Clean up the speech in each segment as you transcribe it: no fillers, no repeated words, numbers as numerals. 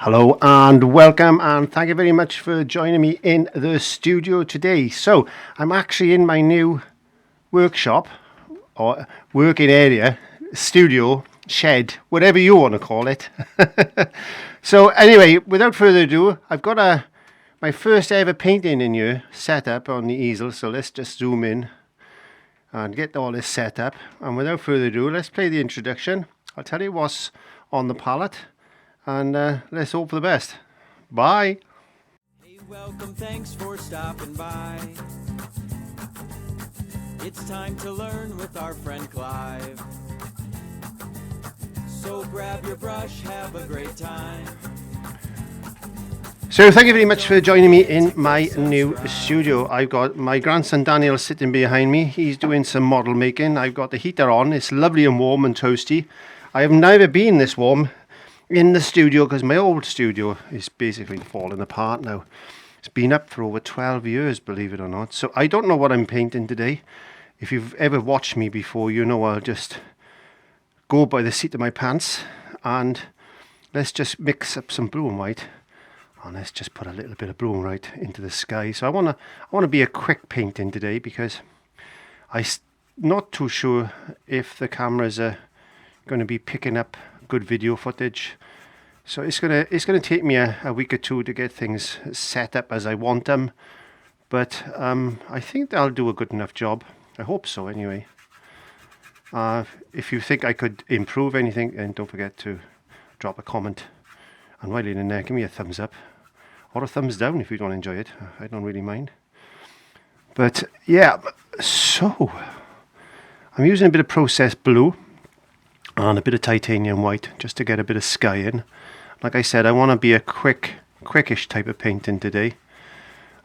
Hello and welcome, and thank you very much for joining me in the studio today. So I'm actually in my new workshop or working area, studio, shed, whatever you want to call it. So anyway, without further ado, I've got my first ever painting in here set up on the easel. So let's just zoom in and get all this set up, and without further ado, let's play the introduction. I'll tell you what's on the palette, and let's hope for the best. Bye. Hey, welcome, thanks for stopping by. It's time to learn with our friend Clive. So grab your brush, have a great time. So thank you very much for joining me in my new studio. I've got my grandson Daniel sitting behind me. He's doing some model making. I've got the heater on. It's lovely and warm and toasty. I have never been this warm in the studio because my old studio is basically falling apart now. It's been up for over 12 years, believe it or not. So I don't know what I'm painting today. If you've ever watched me before, you know I'll just go by the seat of my pants, and let's just mix up some blue and white, and let's just put a little bit of blue and white into the sky. So I want to be a quick painting today because I'm not too sure if the cameras are going to be picking up good video footage. So it's gonna take me a week or two to get things set up as I want them, but I think they'll do a good enough job. I hope so anyway. If you think I could improve anything, then don't forget to drop a comment, and while you're in there, give me a thumbs up or a thumbs down if you don't enjoy it. I don't really mind. But yeah, so I'm using a bit of processed blue and a bit of titanium white just to get a bit of sky in. Like I said, I want to be a quickish type of painting today.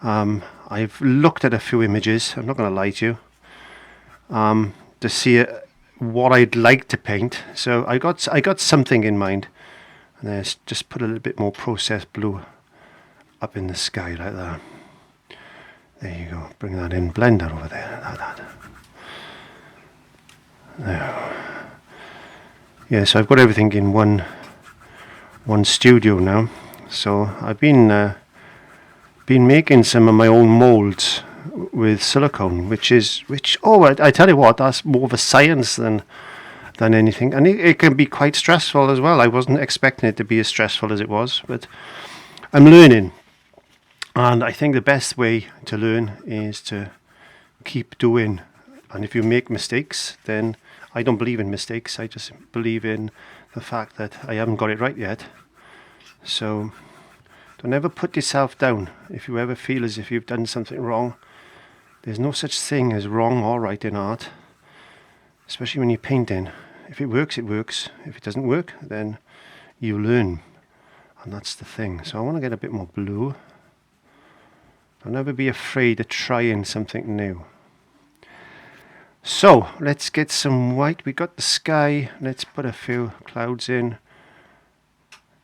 I've looked at a few images, I'm not going to lie to you, to see what I'd like to paint. So I got something in mind, and let's just put a little bit more processed blue up in the sky like that. There you go, bring that in, blend that over there like that. There. Yeah, so I've got everything in one studio now. So I've been making some of my own molds with silicone, which I tell you what, that's more of a science than anything, and it can be quite stressful as well. I wasn't expecting it to be as stressful as it was, but I'm learning, and I think the best way to learn is to keep doing. And if you make mistakes, then I don't believe in mistakes. I just believe in the fact that I haven't got it right yet. So don't ever put yourself down. If you ever feel as if you've done something wrong, there's no such thing as wrong or right in art, especially when you're painting. If it works, it works. If it doesn't work, then you learn, and that's the thing. So I want to get a bit more blue. Don't ever be afraid of trying something new. So let's get some white. We got the sky. Let's put a few clouds in.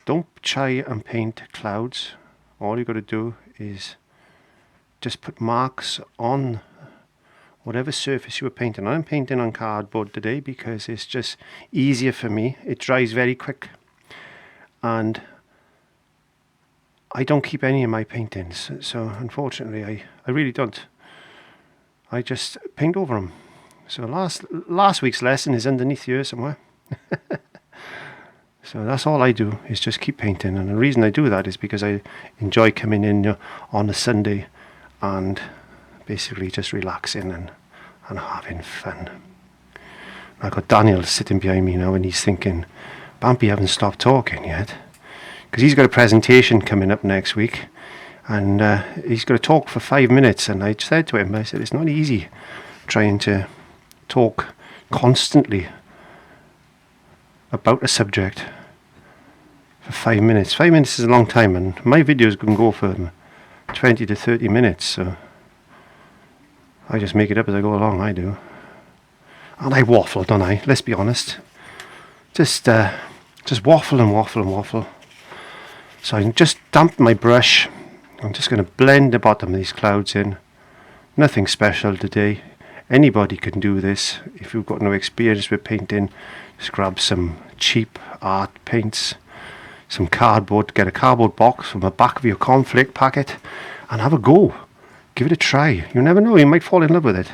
Don't try and paint clouds. All you got to do is just put marks on whatever surface you were painting. I'm painting on cardboard today because it's just easier for me. It dries very quick, and I don't keep any of my paintings. So unfortunately, I really don't. I just paint over them. So last week's lesson is underneath here somewhere. So that's all I do, is just keep painting. And the reason I do that is because I enjoy coming in on a Sunday and basically just relaxing and having fun. I've got Daniel sitting behind me now, and he's thinking, Bampy haven't stopped talking yet, because he's got a presentation coming up next week, and he's got to talk for 5 minutes. And I said to him, I said, it's not easy trying to talk constantly about a subject for 5 minutes. 5 minutes is a long time, and my videos can go for 20 to 30 minutes, so I just make it up as I go along. I do, and I waffle, don't I? Let's be honest. Just waffle and waffle and waffle. So I just damp my brush. I'm just going to blend the bottom of these clouds in. Nothing special today. Anybody can do this. If you've got no experience with painting, just grab some cheap art paints, some cardboard, get a cardboard box from the back of your cornflake packet and have a go. Give it a try. You never know, you might fall in love with it.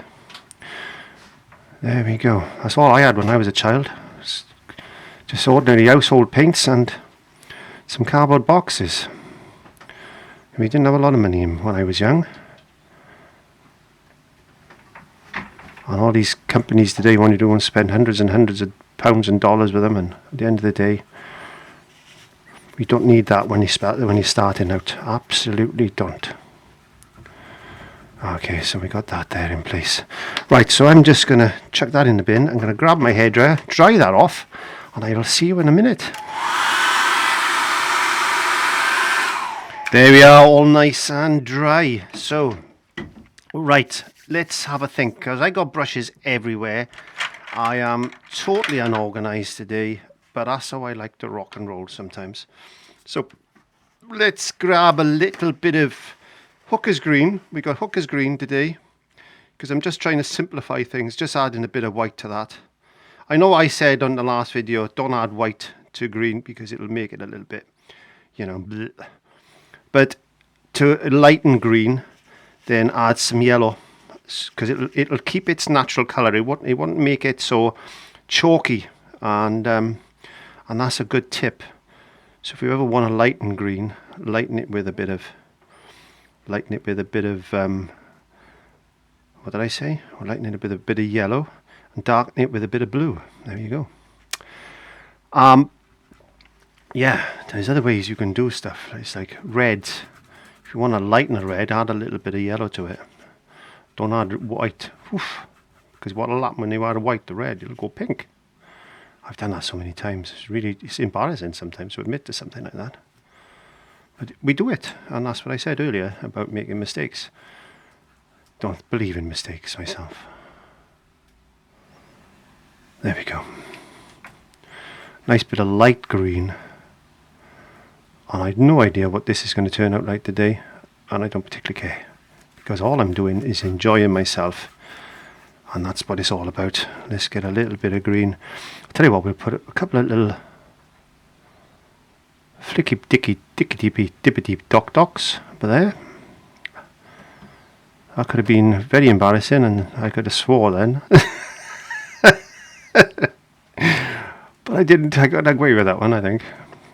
There we go. That's all I had when I was a child. Just ordinary household paints and some cardboard boxes. We didn't have a lot of money when I was young. And all these companies today want you to go and spend hundreds and hundreds of pounds and dollars with them, and at the end of the day, you don't need that when you're starting out. Absolutely don't. Okay, so we got that there in place. Right, so I'm just going to chuck that in the bin. I'm going to grab my hairdryer, dry that off, and I will see you in a minute. There we are, all nice and dry. So, right, let's have a think, because I got brushes everywhere. I am totally unorganized today, but that's how I like to rock and roll sometimes. So, let's grab a little bit of Hooker's Green. We got Hooker's Green today, because I'm just trying to simplify things, just adding a bit of white to that. I know I said on the last video, don't add white to green, because it'll make it a little bit, you know, bleh. But to lighten green, then add some yellow, because it'll keep its natural colour. It won't make it so chalky, and that's a good tip. So if you ever want to lighten green, lighten it with a bit of what did I say? Or lighten it with a bit of yellow and darken it with a bit of blue. There you go. Yeah, there's other ways you can do stuff. It's like reds. If you want to lighten a red, add a little bit of yellow to it. Don't add white. Because what'll happen when you add white to red, it'll go pink. I've done that so many times. It's embarrassing sometimes to admit to something like that. But we do it, and that's what I said earlier about making mistakes. Don't believe in mistakes myself. There we go. Nice bit of light green. And I had no idea what this is going to turn out like today, and I don't particularly care, because all I'm doing is enjoying myself, and that's what it's all about. Let's get a little bit of green. I'll tell you what, we'll put a couple of little flicky dippity dock docks over there. That could have been very embarrassing, and I could have swore then. But I didn't. I got away with that one, I think.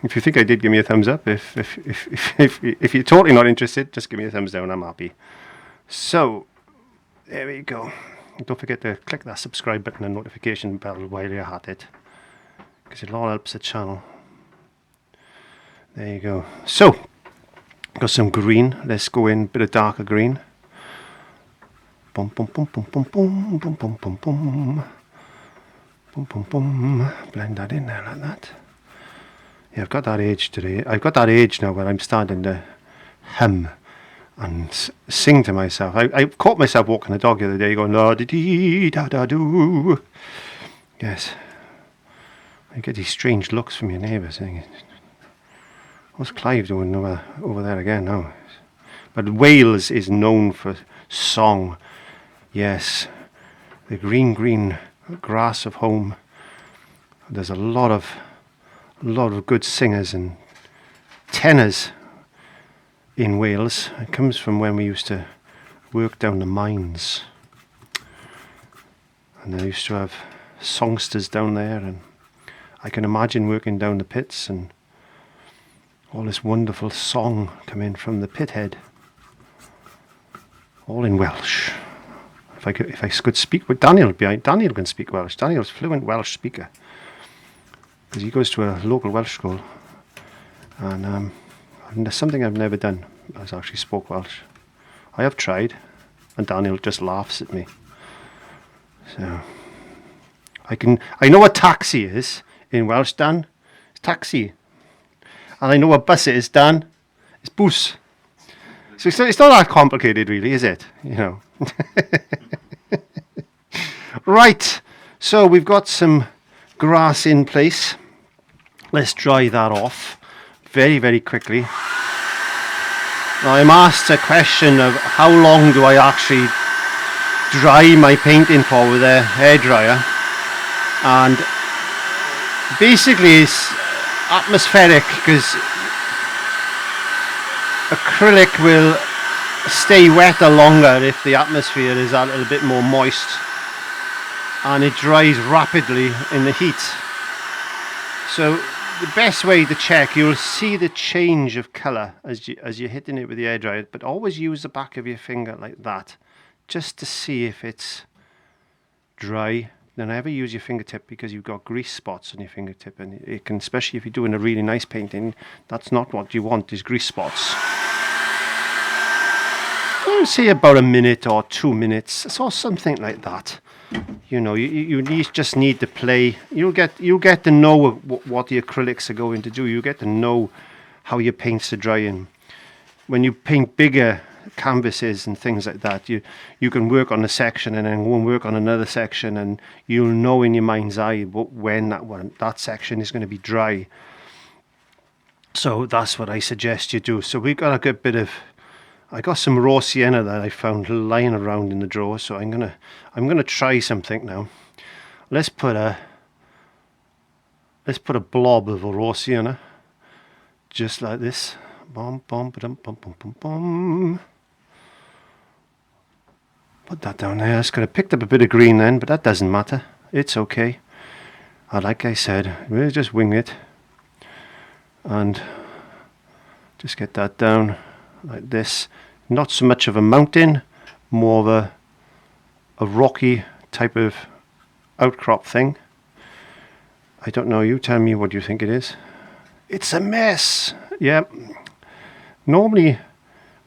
If you think I did, give me a thumbs up. If you're totally not interested, just give me a thumbs down. I'm happy. So, there we go. Don't forget to click that subscribe button and notification bell while you're at it, because it all helps the channel. There you go. So, got some green. Let's go in a bit of darker green. Boom, boom, boom, boom, boom, boom, boom, boom, boom, boom. Boom, boom, boom. Blend that in there like that. Yeah, I've got that age today. I've got that age now where I'm starting to hum and sing to myself. I caught myself walking the dog the other day going la-di-dee-da-da-doo. Yes. I get these strange looks from your neighbours saying, what's Clive doing over there again now? But Wales is known for song. Yes. The green grass of home. There's a lot of good singers and tenors in Wales. It comes from when we used to work down the mines, and they used to have songsters down there, and I can imagine working down the pits and all this wonderful song coming from the pit head, all in Welsh. If I could speak with Daniel behind, Daniel can speak Welsh. Daniel's fluent Welsh speaker, because he goes to a local Welsh school, and there's something I've never done. I've actually spoke Welsh. I have tried, and Daniel just laughs at me. So I know what taxi is in Welsh, Dan. It's taxi. And I know what bus it is, Dan. It's bus. So it's not that complicated, really, is it? You know. Right. So we've got some grass in place. Let's dry that off very, very quickly. Now I'm asked a question of how long do I actually dry my painting for with a hairdryer, and basically atmospheric, because acrylic will stay wetter longer if the atmosphere is a little bit more moist, and it dries rapidly in the heat. So the best way to check, you'll see the change of colour as you're hitting it with the hairdryer, but always use the back of your finger like that just to see if it's dry. Then never use your fingertip, because you've got grease spots on your fingertip, and it can, especially if you're doing a really nice painting, that's not what you want, is grease spots. I'll say about a minute or 2 minutes, or something like that. You know, you just need to play. You'll get to know what the acrylics are going to do. You get to know how your paints are drying. When you paint bigger canvases and things like that, you can work on a section and then go and work on another section, and you'll know in your mind's eye when that section is going to be dry. So that's what I suggest you do. So we've got a good bit of, I got some raw sienna that I found lying around in the drawer, so I'm gonna try something now. Let's put a blob of a raw sienna, just like this. Bum, bum, ba-dum, bum, bum, bum, bum. Put that down there. It's gonna picked up a bit of green then, but that doesn't matter. It's okay. Like I said, we'll just wing it and just get that down like this. Not so much of a mountain, more of a rocky type of outcrop thing. I don't know, you tell me what you think it is. It's a mess. Yeah. Normally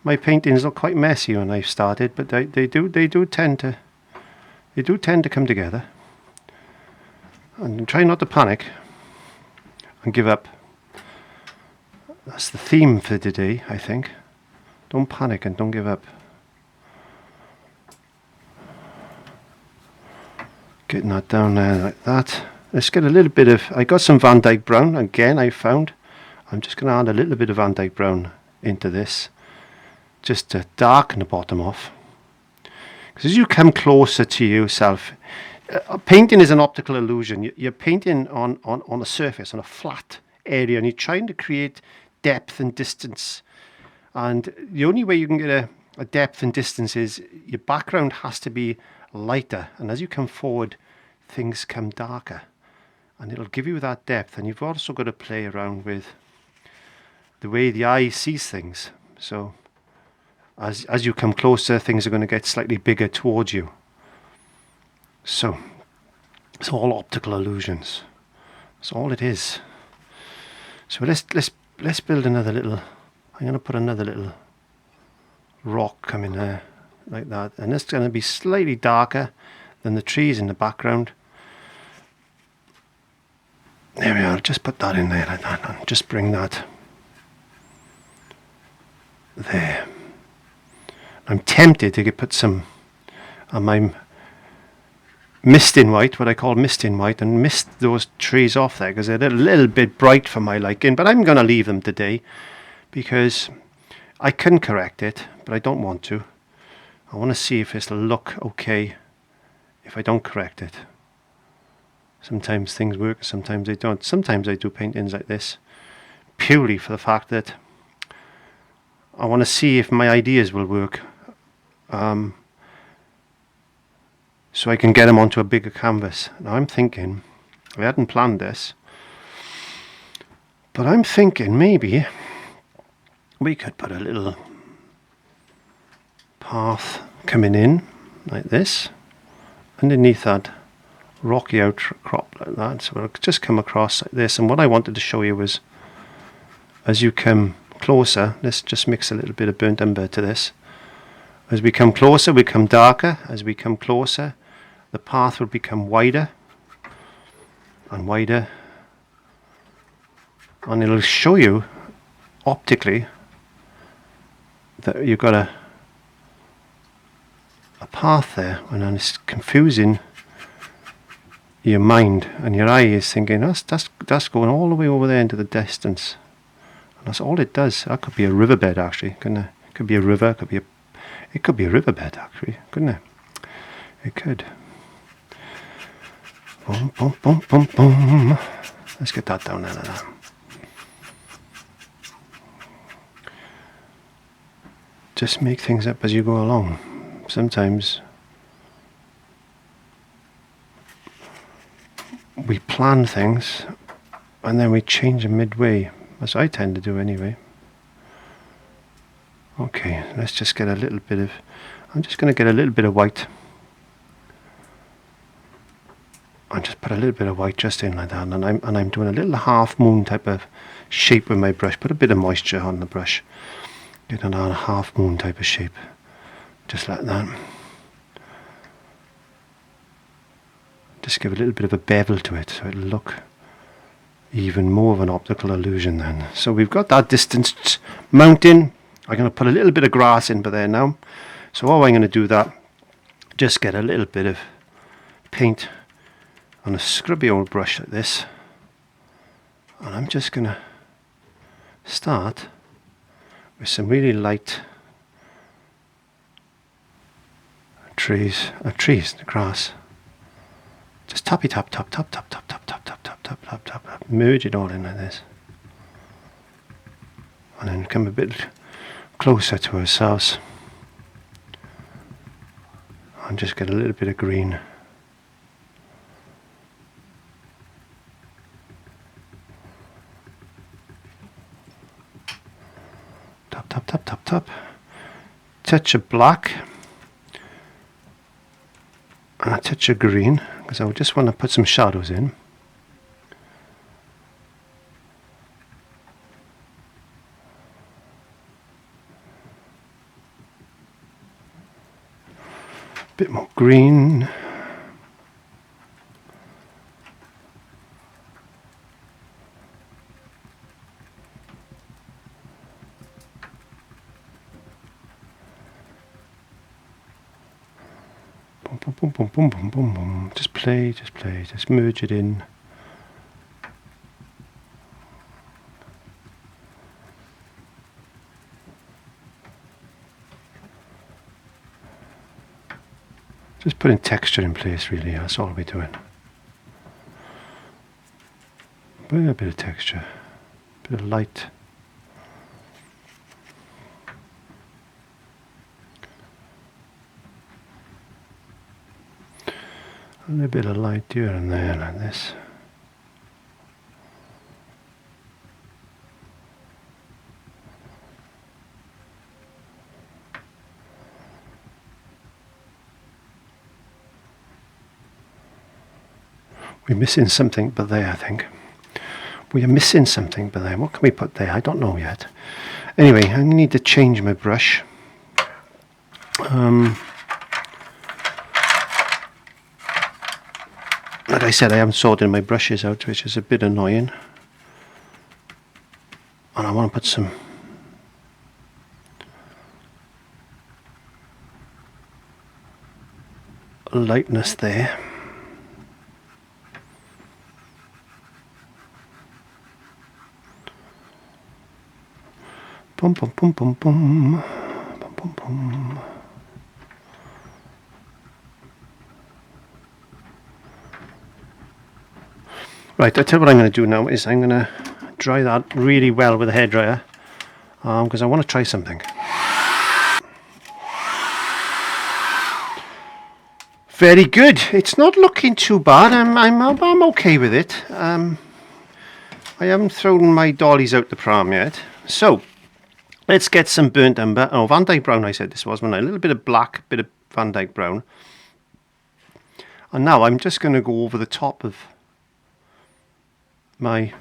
my paintings look quite messy when I've started, but they do tend to come together. And try not to panic and give up. That's the theme for today, I think. Don't panic and don't give up. Getting that down there like that. Let's get a little bit of, I got some VANDYKE brown again, I found. I'm just going to add a little bit of VANDYKE brown into this, just to darken the bottom off. Because as you come closer to yourself, painting is an optical illusion. You're painting on a surface, on a flat area, and you're trying to create depth and distance. And the only way you can get a depth and distance is your background has to be lighter, and as you come forward things come darker, and it'll give you that depth. And you've also got to play around with the way the eye sees things. So as you come closer, things are going to get slightly bigger towards you. So it's all optical illusions. That's all it is. So let's build another little, I'm going to put another little rock coming there like that, and it's going to be slightly darker than the trees in the background. There we are. Just put that in there like that, and just bring that there. I'm tempted to put some of my mist in white, what I call mist in white, and mist those trees off there, because they're a little bit bright for my liking, but I'm going to leave them today because I can correct it, but I don't want to. I want to see if it'll look okay if I don't correct it. Sometimes things work, sometimes they don't. Sometimes I do paintings like this purely for the fact that I want to see if my ideas will work, so I can get them onto a bigger canvas. Now I'm thinking, I hadn't planned this, but I'm thinking maybe we could put a little path coming in like this underneath that rocky outcrop like that. So it'll just come across like this. And what I wanted to show you was, as you come closer, let's just mix a little bit of burnt umber to this. As we come closer, we come darker. As we come closer, the path will become wider and wider, and it'll show you optically that you've got a path there, and then it's confusing your mind, and your eye is thinking that's going all the way over there into the distance, and that's all it does. That could be a riverbed actually, couldn't it? It could be a river, it could be a riverbed actually, couldn't it? It could. Boom, boom, boom, boom, boom. Let's get that down there like that. just make things up as you go along. Sometimes we plan things and then we change them midway. As I tend to do anyway. Okay, let's just get a little bit of, I'm just going to get a little bit of white. And just put a little bit of white just in like that, and I'm doing a little half moon type of shape with my brush. Put a bit of moisture on the brush. Get a half moon type of shape. Just like that. Just give a little bit of a bevel to it so it'll look even more of an optical illusion then. So we've got that distance mounting. I'm going to put a little bit of grass in by there now. So all I'm going to do that, just get a little bit of paint on a scrubby old brush like this, and I'm just going to start with some really light trees, grass. Just tappy tap, tap, tap, tap, tap, tap, tap, tap, tap, tap, tap, tap, tap. Merge it all in like this, and then come a bit closer to ourselves, and just get a little bit of green. Tap, tap, tap, tap. Touch of black and a touch of green, because I just want to put some shadows in. Bit more green. Boom, boom, boom, boom, boom, boom, boom. Just play, just merge it in. Just putting texture in place, really, that's all we're doing. A bit of texture, a bit of light. A little bit of light here and there like this. We're missing something but there, I think. We are missing something but there. What can we put there? I don't know yet. Anyway, I need to change my brush. Like I said, I haven't sorted my brushes out, which is a bit annoying. And I want to put some lightness there. Boom, boom, boom, boom, boom. Boom, boom, boom. Right, I tell you what I'm going to do now is I'm going to dry that really well with a hairdryer, because I want to try something. Very good. It's not looking too bad. I'm okay with it. I haven't thrown my dollies out the pram yet. So let's get some burnt umber. Oh, Van Dyke brown. I said this was, wasn't I? A little bit of black, a bit of Van Dyke brown. And now I'm just going to go over the top of my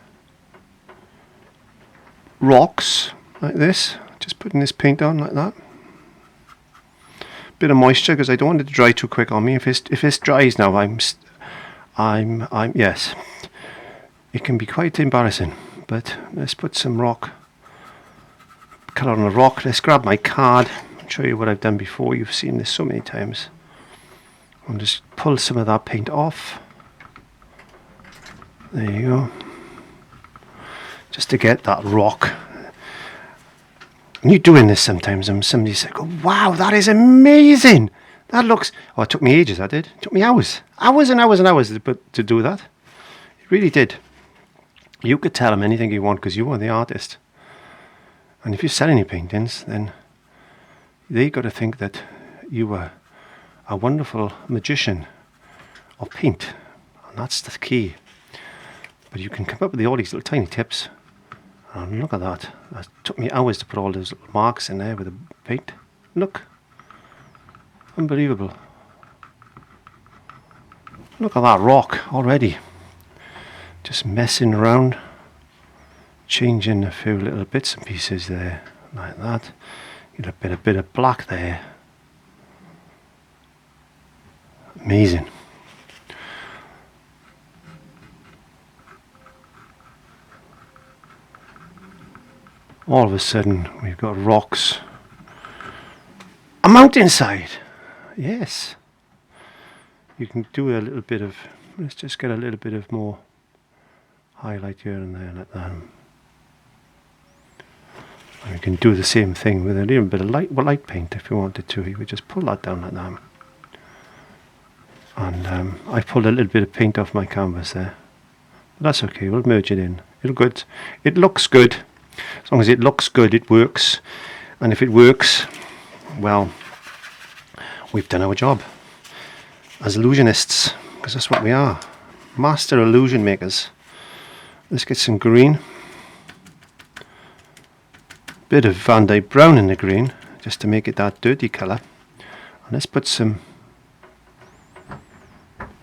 rocks like this, just putting this paint on like that. Bit of moisture because I don't want it to dry too quick on me. If this dries now, I'm yes, it can be quite embarrassing. But let's put some rock colour on the rock. Let's grab my card and show you what I've done before. You've seen this so many times. I'll just pull some of that paint off. There you go. Just to get that rock. And you're doing this sometimes and somebody said, oh, wow, that is amazing. That looks, oh, it took me ages, that did. It took me hours. Hours and hours and hours to do that. It really did. You could tell them anything you want because you are the artist. And if you're selling your paintings, then they got to think that you are a wonderful magician of paint, and that's the key. But you can come up with all these little tiny tips, and look at that. It took me hours to put all those little marks in there with the paint. Look, unbelievable. Look at that rock already. Just messing around, changing a few little bits and pieces there, like that. Get a bit of black there. Amazing. All of a sudden we've got rocks. A mountainside. Yes. You can do a little bit of, let's just get a little bit of more highlight here and there like that. And you can do the same thing with a little bit of light paint if you wanted to. You would just pull that down like that. And I pulled a little bit of paint off my canvas there. But that's okay, we'll merge it in. It looks good. As long as it looks good, it works. And if it works, well, we've done our job as illusionists, because that's what we are. Master illusion makers. Let's get some green. Bit of Vandyke brown in the green, just to make it that dirty colour. And let's put some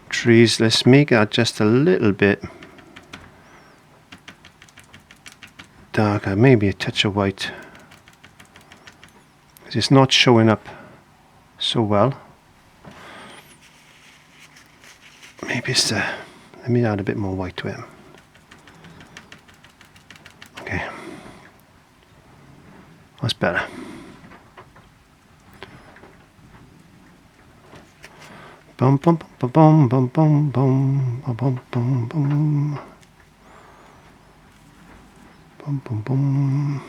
trees. Let's make that just a little bit darker, maybe a touch of white, because it's not showing up so well. Maybe it's let me add a bit more white to it. Okay, that's better. Bum bum bum bum bum bum bum bum bum bum. Boom, boom, boom.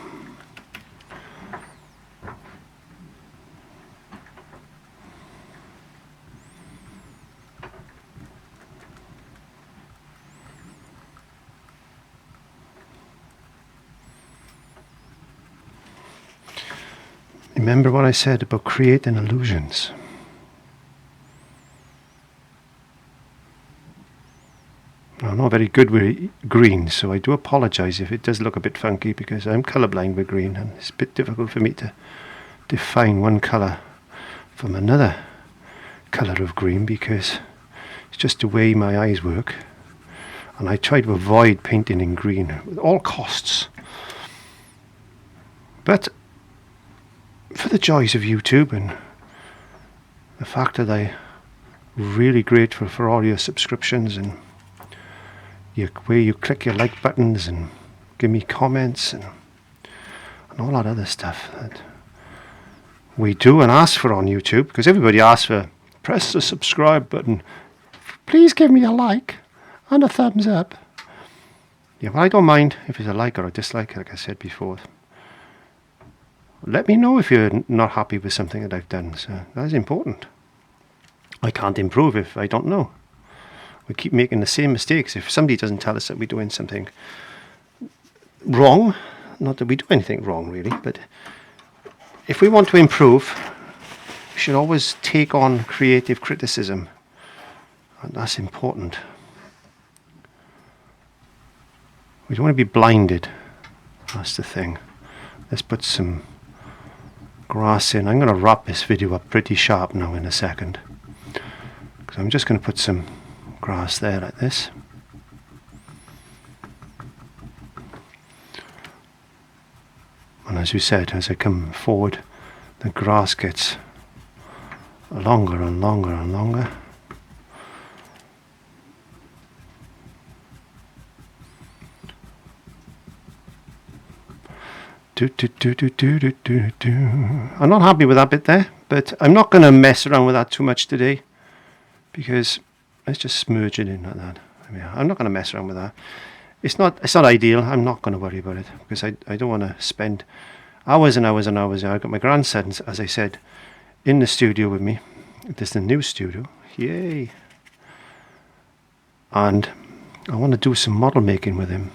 Remember what I said about creating illusions. I'm not very good with green, so I do apologize if it does look a bit funky, because I'm colorblind with green and it's a bit difficult for me to define one color from another color of green, because it's just the way my eyes work, and I try to avoid painting in green at all costs. But for the joys of YouTube and the fact that I'm really grateful for all your subscriptions and where you click your like buttons and give me comments and all that other stuff that we do and ask for on YouTube, because everybody asks for press the subscribe button, please give me a like and a thumbs up. Yeah, well, I don't mind if it's a like or a dislike, like I said before. Let me know if you're not happy with something that I've done, so that's important. I can't improve if I don't know. We keep making the same mistakes. If somebody doesn't tell us that we're doing something wrong, not that we do anything wrong really, but if we want to improve, we should always take on creative criticism, and that's important. We don't want to be blinded, that's the thing. Let's put some grass in. I'm going to wrap this video up pretty sharp now in a second, because I'm just going to put some grass there like this. And as we said, as I come forward, the grass gets longer and longer and longer. I'm not happy with that bit there, but I'm not going to mess around with that too much today, because let's just smudge it in like that. I'm not going to mess around with that. It's not ideal. I'm not going to worry about it, because I don't want to spend hours and hours and hours. I've got my grandson, as I said, in the studio with me. This is the new studio. Yay! And I want to do some model making with him.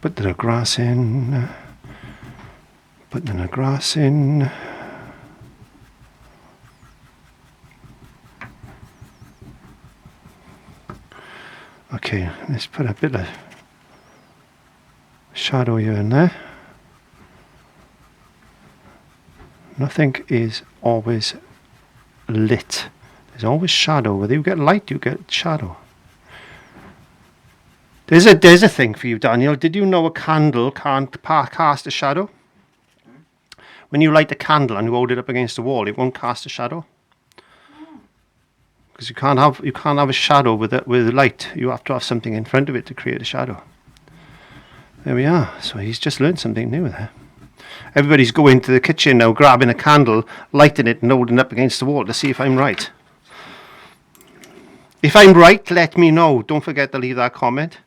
Put the grass in. Put the grass in. Okay, let's put a bit of shadow here and there. Nothing is always lit. There's always shadow. Whether you get light, you get shadow. There's a thing for you, Daniel. Did you know a candle can't cast a shadow? When you light a candle and you hold it up against the wall, it won't cast a shadow. Because you can't have a shadow with light. You have to have something in front of it to create a shadow. There we are. So he's just learned something new there. Everybody's going to the kitchen now, grabbing a candle, lighting it and holding it up against the wall to see if I'm right. If I'm right, let me know. Don't forget to leave that comment.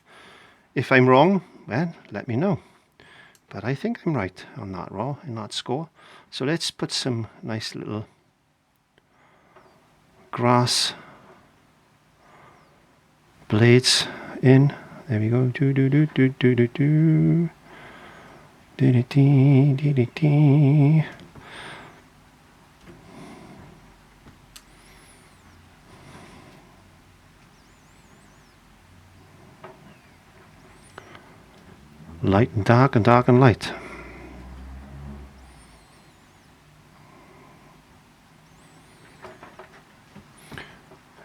If I'm wrong, well, let me know. But I think I'm right on that in that score. So let's put some nice little grass blades in. There we go. Do do do do do do do. Dee dee dee dee. Light and dark and dark and light.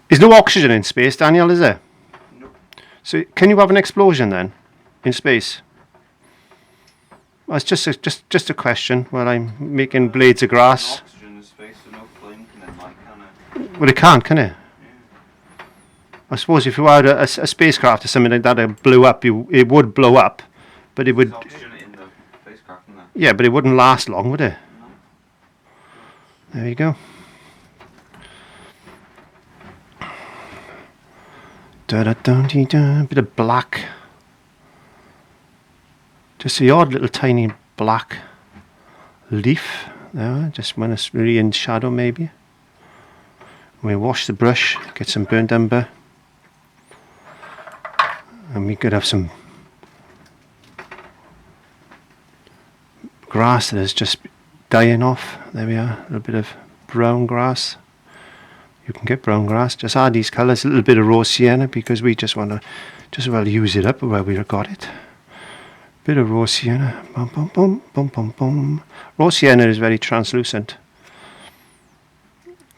There's no oxygen in space, Daniel, is there? No. So can you have an explosion then in space? Well, it's just a question while I'm making blades of grass. No oxygen in space, so no flame can then light, can it? Well, it can't, can it? Yeah. I suppose if you had a spacecraft or something like that that blew up, it would blow up, but it would. There's oxygen in the spacecraft, isn't there? Yeah, but it wouldn't last long, would it? No. There you go. Da da da dee da. Bit of black. Just the odd little tiny black leaf there, just when it's really in shadow maybe. We wash the brush, get some burnt umber, and we could have some grass that is just dying off. There we are, a little bit of brown grass. You can get brown grass. Just add these colours, a little bit of raw sienna because we just want to well use it up where we've got it. Bit of raw sienna. Bum, bum, bum, bum, bum, bum. Raw sienna is very translucent,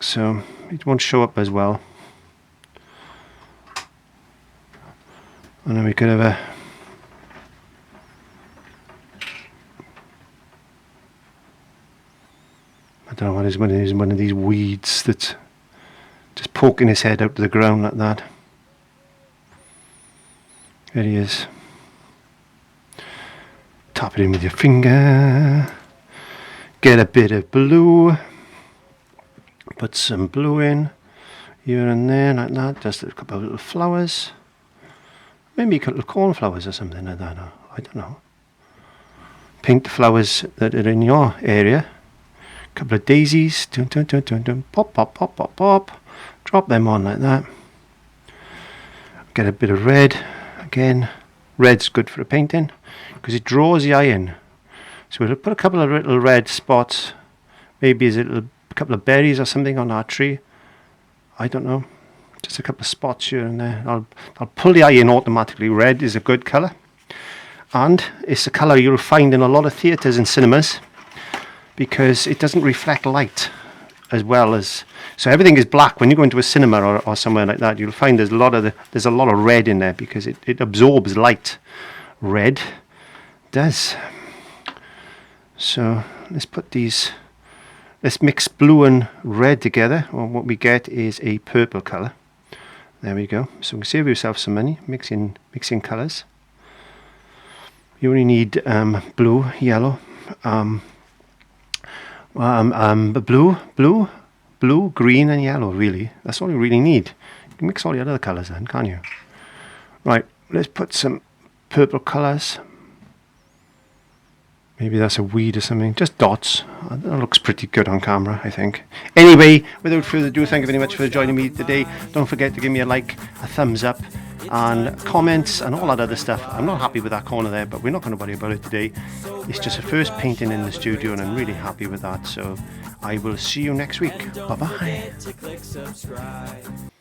so it won't show up as well. And then we could have a I don't know what is one of these weeds that's just poking his head out of the ground like that. There he is. Tap it in with your finger. Get a bit of blue. Put some blue in here and there like that. Just a couple of little flowers. Maybe a couple of cornflowers or something like that. I don't know. Paint the flowers that are in your area. A couple of daisies. Dun, dun, dun, dun, dun. Pop, pop, pop, pop, pop. Drop them on like that. Get a bit of red. Again, red's good for a painting because it draws the eye in. So we'll put a couple of little red spots. Maybe a couple of berries or something on our tree. I don't know. Just a couple of spots here and there. I'll pull the eye in automatically. Red is a good colour. And it's a colour you'll find in a lot of theatres and cinemas because it doesn't reflect light as well as... So everything is black. When you go into a cinema or somewhere like that, you'll find there's a lot of red in there because it absorbs light. Red does. So let's put these... Let's mix blue and red together. Well, what we get is a purple colour. There we go. So we can save yourself some money mixing colours. You only need blue, yellow, blue, green and yellow really. That's all you really need. You can mix all the other colours then, can't you? Right, let's put some purple colours. Maybe that's a weed or something. Just dots. That looks pretty good on camera, I think. Anyway, without further ado, thank you very much for joining me today. Don't forget to give me a like, a thumbs up, and comments and all that other stuff. I'm not happy with that corner there, but we're not going to worry about it today. It's just a first painting in the studio and I'm really happy with that. So I will see you next week. Bye bye. To click subscribe.